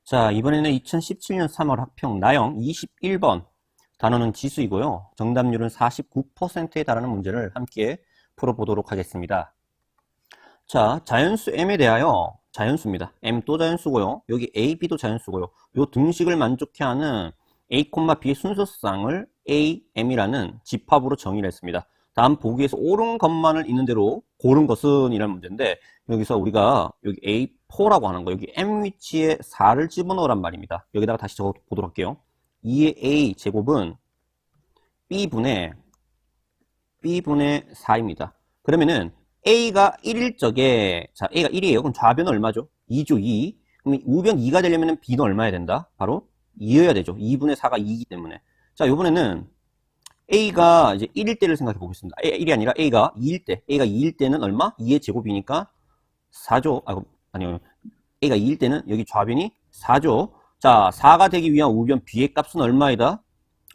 자, 이번에는 2017년 3월 학평 나형 21번 단어는 지수이고요. 정답률은 49%에 달하는 문제를 함께 풀어보도록 하겠습니다. 자, 자연수 m에 대하여 자연수입니다. m 또 자연수고요. 여기 a, b도 자연수고요. 요 등식을 만족해 하는 a, b의 순서상을 a, m이라는 집합으로 정의를 했습니다. 다음 보기에서 옳은 것만을 있는 대로 고른 것은 이라는 문제인데 여기서 우리가 여기 A4라고 하는 거 여기 M 위치에 4를 집어넣으란 말입니다. 여기다가 다시 적어 보도록 할게요. 2의 A 제곱은 B분의 4입니다. 그러면은 A가 1일 적에 자 A가 1이에요. 그럼 좌변은 얼마죠? 2죠. 2. 그럼 우변 2가 되려면 B는 얼마야 된다? 바로 2여야 되죠. 2분의 4가 2이기 때문에. 자, 요번에는 A가 이제 1일 때를 생각해 보겠습니다. 1이 아니라 A가 2일 때. A가 2일 때는 얼마? 2의 제곱이니까 4조. 아니요. A가 2일 때는 여기 좌변이 4조. 자, 4가 되기 위한 우변 B의 값은 얼마이다?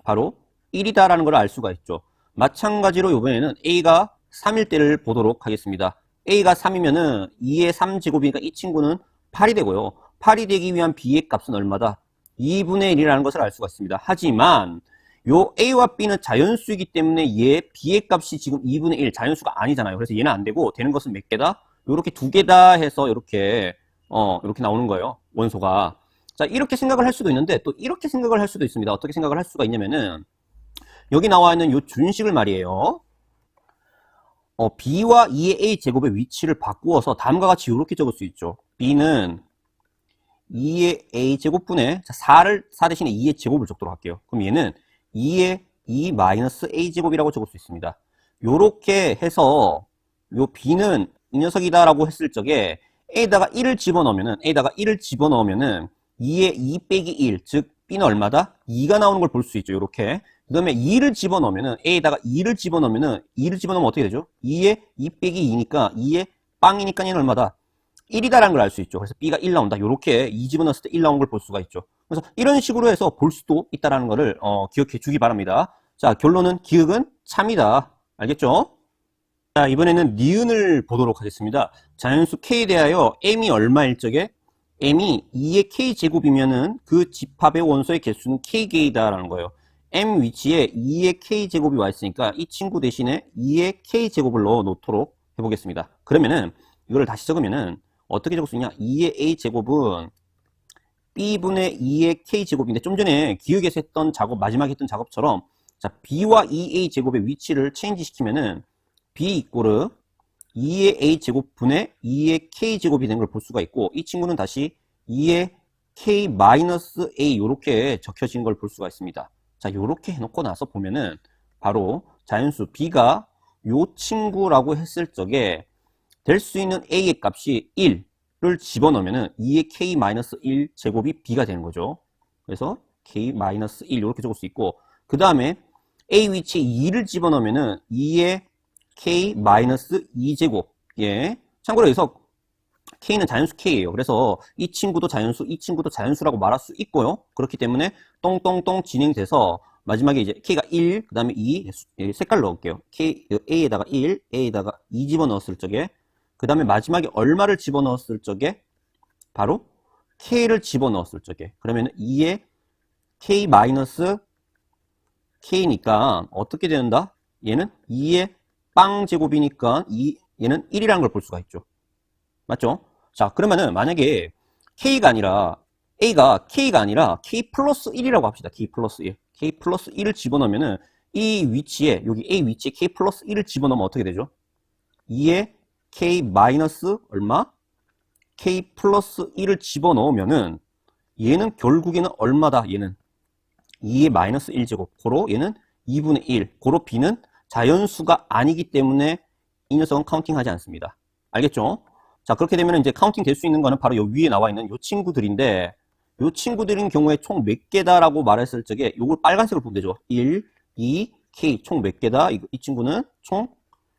바로 1이다라는 걸 알 수가 있죠. 마찬가지로 이번에는 A가 3일 때를 보도록 하겠습니다. A가 3이면은 2의 3제곱이니까 이 친구는 8이 되고요. 8이 되기 위한 B의 값은 얼마다? 2분의 1이라는 것을 알 수가 있습니다. 하지만 요 A와 B는 자연수이기 때문에 얘 B의 값이 지금 2분의 1 자연수가 아니잖아요. 그래서 얘는 안 되고 되는 것은 몇 개다? 요렇게 두 개다 해서 이렇게 이렇게 나오는 거예요. 원소가. 자, 이렇게 생각을 할 수도 있는데 또 이렇게 생각을 할 수도 있습니다. 어떻게 생각을 할 수가 있냐면은 여기 나와 있는 요 준식을 말이에요. B와 2의 A 제곱의 위치를 바꾸어서 다음과 같이 이렇게 적을 수 있죠. B는 2의 A 제곱분의 4 대신에 2의 제곱을 적도록 할게요. 그럼 얘는 2의 2 마이너스 A 제곱이라고 적을 수 있습니다. 요렇게 해서 요 B는 이 녀석이다라고 했을 적에 A에다가 1을 집어넣으면은 2의 2 빼기 1, 즉 B는 얼마다? 2가 나오는 걸 볼 수 있죠. 요렇게. 그 다음에 2를 집어넣으면은 A에다가 2를 집어넣으면은 2를 집어넣으면 어떻게 되죠? 2의 2 빼기 2니까 2의 빵이니까 얘는 얼마다? 1이다라는 걸 알 수 있죠. 그래서 B가 1 나온다. 요렇게 2 집어넣었을 때 1 나온 걸 볼 수가 있죠. 그래서 이런 식으로 해서 볼 수도 있다라는 거를 기억해 주기 바랍니다. 자, 결론은 기억은 참이다. 알겠죠? 자, 이번에는 니은을 보도록 하겠습니다. 자연수 K에 대하여 M이 얼마일 적에 M이 2의 K제곱이면은 그 집합의 원소의 개수는 K개이다라는 거예요. M 위치에 2의 K제곱이 와 있으니까 이 친구 대신에 2의 K제곱을 넣어 놓도록 해보겠습니다. 그러면은 이거를 다시 적으면은 어떻게 적을 수 있냐? 2의 A제곱은 B분의 2의 K제곱인데 좀 전에 기억에서 했던 작업, 마지막에 했던 작업처럼 자, B와 2A 제곱의 위치를 체인지 시키면은 B 이꼬르 2의 A제곱 분의 2의 K제곱이 된 걸 볼 수가 있고 이 친구는 다시 2의 K 마이너스 A 요렇게 적혀지는 걸 볼 수가 있습니다. 자, 요렇게 해놓고 나서 보면은 바로 자연수 B가 요 친구라고 했을 적에 될 수 있는 A의 값이 1을 집어넣으면은 2의 K 마이너스 1 제곱이 B가 되는 거죠. 그래서 K 마이너스 1 이렇게 적을 수 있고 그 다음에 A 위치에 2를 집어넣으면은 2의 K 마이너스 2제곱. 예. 참고로 여기서 K는 자연수 K예요. 그래서 이 친구도 자연수, 이 친구도 자연수라고 말할 수 있고요. 그렇기 때문에 똥똥똥 진행돼서 마지막에 이제 K가 1, 그 다음에 2, 색깔 넣을게요. A에다가 1, A에다가 2 집어넣었을 적에 그 다음에 마지막에 얼마를 집어넣었을 적에 바로 K를 집어넣었을 적에 그러면 2의 K 마이너스 K니까 어떻게 되는다? 얘는 2의 빵 제곱이니까 얘는 1이라는 걸 볼 수가 있죠. 맞죠? 자, 그러면은 만약에 K가 아니라 A가 K가 아니라 K 플러스 1이라고 합시다. K 플러스 1. K 플러스 1을 집어넣으면은 이 위치에 여기 A 위치에 K 플러스 1을 집어넣으면 어떻게 되죠? 2의 K 마이너스 얼마? K 플러스 1을 집어넣으면은 얘는 결국에는 얼마다? 얘는 2의 마이너스 1제곱. 고로 얘는 2분의 1. 고로 B는 자연수가 아니기 때문에 이 녀석은 카운팅하지 않습니다. 알겠죠? 자, 그렇게 되면 이제 카운팅 될 수 있는 거는 바로 요 위에 나와 있는 요 친구들인데 요 친구들인 경우에 총 몇 개다라고 말했을 적에 요걸 빨간색으로 보면 되죠. 1, 2, K 총 몇 개다? 이 친구는 총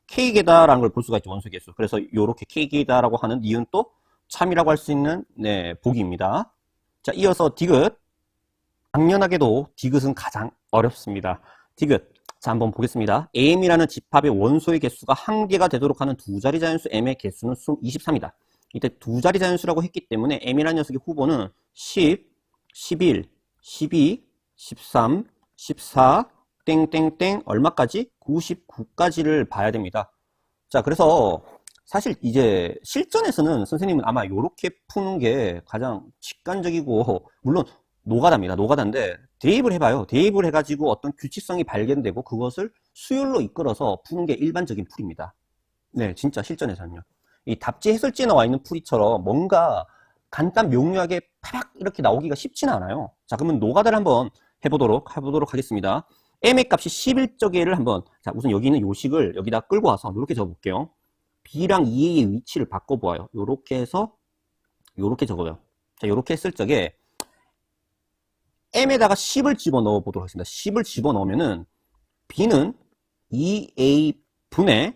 K개다라는 걸 볼 수가 있죠. 원소 개수. 그래서 요렇게 K개다라고 하는 니은 또 참이라고 할 수 있는 보기입니다. 자, 이어서 디귿. 당연하게도 디귿은 가장 어렵습니다. 디귿. 자, 한번 보겠습니다. M이라는 집합의 원소의 개수가 한 개가 되도록 하는 두 자리 자연수 M의 개수는 23이다. 이때 두 자리 자연수라고 했기 때문에 M이라는 녀석의 후보는 10, 11, 12, 13, 14, 땡땡땡 얼마까지? 99까지를 봐야 됩니다. 자, 그래서 사실 이제 실전에서는 선생님은 아마 이렇게 푸는 게 가장 직관적이고, 물론 노가다입니다. 노가다인데 대입을 해봐요. 대입을 해가지고 어떤 규칙성이 발견되고 그것을 수열로 이끌어서 푸는 게 일반적인 풀입니다. 네, 진짜 실전에서는요. 이 답지 해설지에 나와 있는 풀이처럼 뭔가 간단 명료하게 팍 이렇게 나오기가 쉽지는 않아요. 자, 그러면 노가다를 한번 해보도록 하겠습니다. m의 값이 11적의를 한번, 자, 우선 여기 있는 요식을 여기다 끌고 와서 이렇게 적어볼게요. b랑 2a의 위치를 바꿔보아요. 요렇게 해서 요렇게 적어요. 자, 요렇게 했을 적에 m에다가 10을 집어넣어 보도록 하겠습니다. 10을 집어넣으면은 b는 2a분의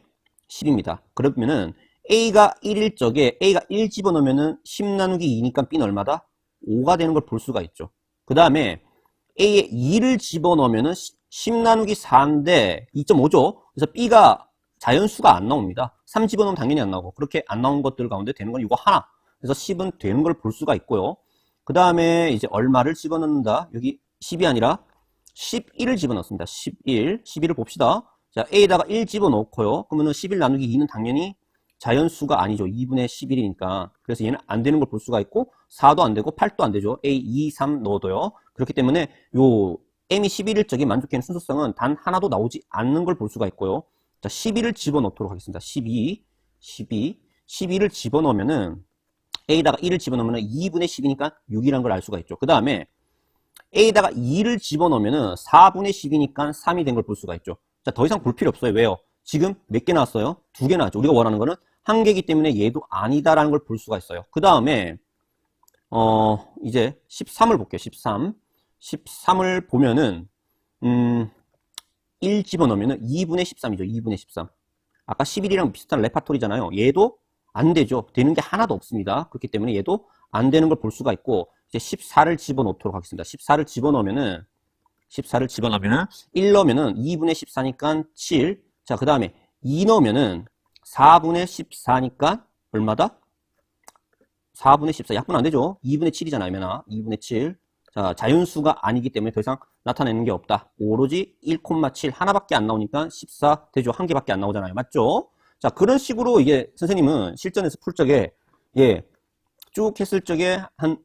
10입니다. 그러면은 a가 1일 적에 a가 1 집어넣으면은 10 나누기 2니까 b는 얼마다? 5가 되는 걸 볼 수가 있죠. 그 다음에 a에 2를 집어넣으면은 10 나누기 4인데 2.5죠. 그래서 b가 자연수가 안 나옵니다. 3 집어넣으면 당연히 안 나오고, 그렇게 안 나온 것들 가운데 되는 건 이거 하나. 그래서 10은 되는 걸 볼 수가 있고요. 그 다음에 이제 얼마를 집어넣는다? 여기 10이 아니라 11을 집어넣습니다. 11을 봅시다. 자, a에다가 1 집어넣고요. 그러면은 11 나누기 2는 당연히 자연수가 아니죠. 2분의 11이니까. 그래서 얘는 안 되는 걸 볼 수가 있고, 4도 안 되고 8도 안 되죠. a, 2, 3 넣어도요. 그렇기 때문에 요 m이 11일 적에 만족하는 순서성은 단 하나도 나오지 않는 걸 볼 수가 있고요. 자, 12를 집어넣도록 하겠습니다. 12를 집어넣으면은 a에다가 1을 집어넣으면 2분의 10이니까 6이라는 걸 알 수가 있죠. 그 다음에 a에다가 2를 집어넣으면 4분의 10이니까 3이 된 걸 볼 수가 있죠. 자, 더 이상 볼 필요 없어요. 왜요? 지금 몇 개 나왔어요? 2개 나왔죠. 우리가 원하는 거는 한 개이기 때문에 얘도 아니다라는 걸 볼 수가 있어요. 그 다음에 이제 13을 볼게요. 13을 보면은 1 집어넣으면 2분의 13이죠. 2분의 13. 아까 11이랑 비슷한 레파토리잖아요. 얘도 안 되죠. 되는 게 하나도 없습니다. 그렇기 때문에 얘도 안 되는 걸 볼 수가 있고, 이제 14를 집어넣도록 하겠습니다. 14를 집어넣으면은 1 넣으면은 2분의 14니까 7. 자, 그 다음에 2 넣으면은 4분의 14니까 얼마다? 4분의 14. 약분 안 되죠. 2분의 7이잖아요. 면아 2분의 7. 자, 자연수가 아니기 때문에 더 이상 나타내는 게 없다. 오로지 1,7 하나밖에 안 나오니까 14 되죠. 한 개밖에 안 나오잖아요. 맞죠? 자, 그런 식으로 이게 선생님은 실전에서 풀 적에 쭉 했을 적에 한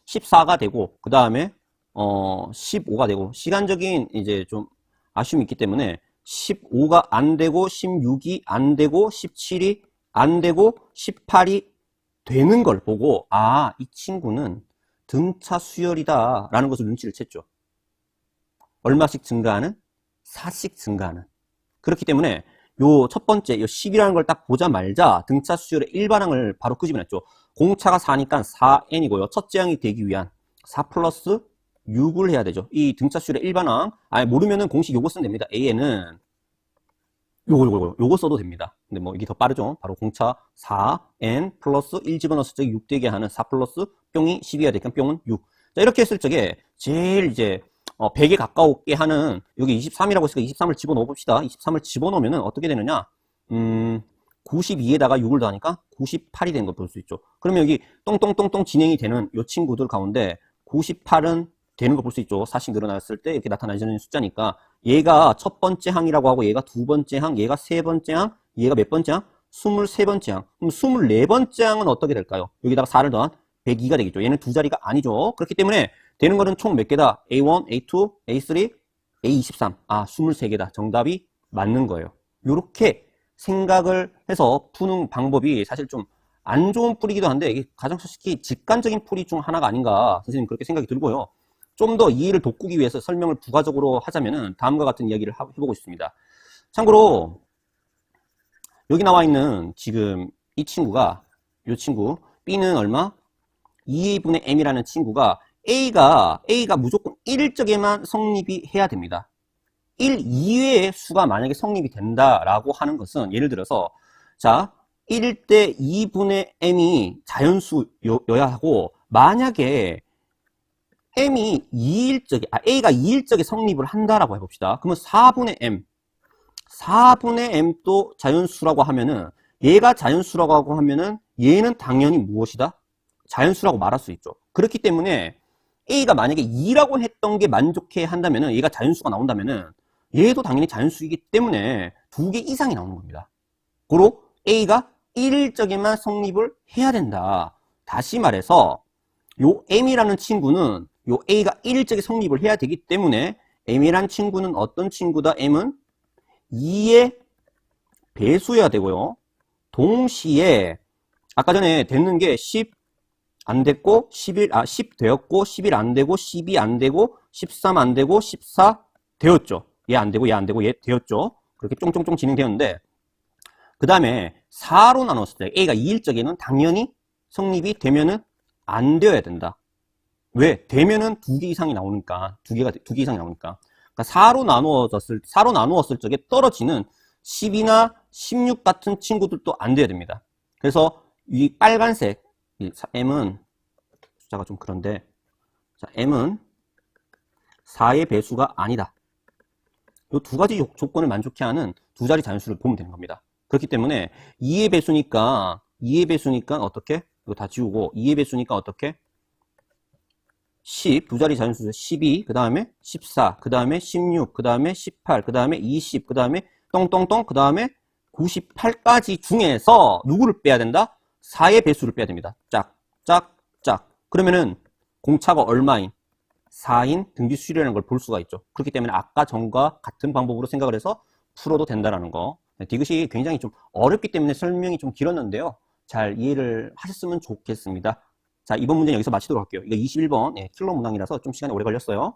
14가 되고, 그 다음에 15가 되고, 시간적인 이제 좀 아쉬움이 있기 때문에 15가 안 되고, 16이 안 되고, 17이 안 되고, 18이 되는 걸 보고, 아, 이 친구는 등차 수열이다 라는 것을 눈치를 챘죠. 얼마씩 증가하는? 4씩 증가하는. 그렇기 때문에 요 첫 번째 요 10이라는 걸 딱 보자마자 등차 수열의 일반항을 바로 끄집어냈죠. 공차가 4니까 4n이고요. 첫째 항이 되기 위한 4 플러스 6을 해야 되죠. 이 등차 수열의 일반항, 모르면은 공식 요거 쓰면 됩니다. an은 요거 써도 됩니다. 근데 뭐 이게 더 빠르죠. 바로 공차 4n 플러스 1 집어넣었을 때 6 되게 하는 4 플러스 뿅이 10이어야 되니까 뿅은 6. 자, 이렇게 했을 적에 제일 이제 100에 가까우게 하는 여기 23이라고 했으니까 23을 집어넣어 봅시다. 23을 집어넣으면은 어떻게 되느냐? 92에다가 6을 더하니까 98이 되는 걸 볼 수 있죠. 그러면 여기 똥똥똥똥 진행이 되는 이 친구들 가운데 98은 되는 걸 볼 수 있죠. 4씩 늘어났을 때 이렇게 나타나는 숫자니까 얘가 첫 번째 항이라고 하고 얘가 두 번째 항, 얘가 세 번째 항, 얘가 몇 번째 항? 23번째 항. 그럼 24번째 항은 어떻게 될까요? 여기다가 4를 더한 102가 되겠죠. 얘는 두 자리가 아니죠. 그렇기 때문에 되는 거는 총 몇 개다? A1, A2, A3, A23. 23개다. 정답이 맞는 거예요. 요렇게 생각을 해서 푸는 방법이 사실 좀 안 좋은 풀이기도 한데 이게 가장 솔직히 직관적인 풀이 중 하나가 아닌가 선생님 그렇게 생각이 들고요. 좀 더 이해를 돋구기 위해서 설명을 부가적으로 하자면은 다음과 같은 이야기를 해보고 싶습니다. 참고로 여기 나와 있는 지금 이 친구가 이 친구 B는 얼마? 2A분의 M이라는 친구가 A가 무조건 1일 적에만 성립이 해야 됩니다. 1 이외의 수가 만약에 성립이 된다라고 하는 것은 예를 들어서 자 1일 때 2분의 M이 자연수여야 하고 만약에 M이 2일 적에 A가 2일 적에 성립을 한다라고 해봅시다. 그러면 4분의 M도 자연수라고 하면은 얘가 자연수라고 하면은 얘는 당연히 무엇이다? 자연수라고 말할 수 있죠. 그렇기 때문에 A가 만약에 2라고 했던 게 만족해 한다면은 얘가 자연수가 나온다면은 얘도 당연히 자연수이기 때문에 2개 이상이 나오는 겁니다. 고로 A가 1일적에만 성립을 해야 된다. 다시 말해서 요 M이라는 친구는 요 A가 1일적에 성립을 해야 되기 때문에 M이란 친구는 어떤 친구다? M은 2의 배수여야 되고요. 동시에 아까 전에 됐는 게 10 안 됐고 10 되었고 11 안 되고 12 안 되고 13 안 되고 14 되었죠. 얘 안 되고 얘 안 되고 얘 되었죠. 그렇게 쫑쫑쫑 진행되었는데 그 다음에 4로 나눴을 때 A가 2일적에는 당연히 성립이 되면은 안 되어야 된다. 왜? 되면은 2개 이상이 나오니까 2개 이상이 나오니까 그러니까 4로 나누었을 적에 떨어지는 10이나 16 같은 친구들도 안 돼야 됩니다. 그래서 이 빨간색 M은 숫자가 좀 그런데 자, M은 4의 배수가 아니다. 이 두 가지 조건을 만족해 하는 두 자리 자연수를 보면 되는 겁니다. 그렇기 때문에 2의 배수니까 어떻게? 이거 다 지우고 2의 배수니까 어떻게? 10, 두 자리 자연수 12, 그 다음에 14, 그 다음에 16, 그 다음에 18, 그 다음에 20, 그 다음에 똥똥똥, 그 다음에 98까지 중에서 누구를 빼야 된다? 4의 배수를 빼야 됩니다. 짝, 짝, 짝. 그러면은 공차가 얼마인? 4인 등비 수열이라는 걸 볼 수가 있죠. 그렇기 때문에 아까 전과 같은 방법으로 생각을 해서 풀어도 된다는 거. 디귿이 굉장히 좀 어렵기 때문에 설명이 좀 길었는데요. 잘 이해를 하셨으면 좋겠습니다. 자, 이번 문제는 여기서 마치도록 할게요. 이거 21번 킬러 문항이라서 좀 시간이 오래 걸렸어요.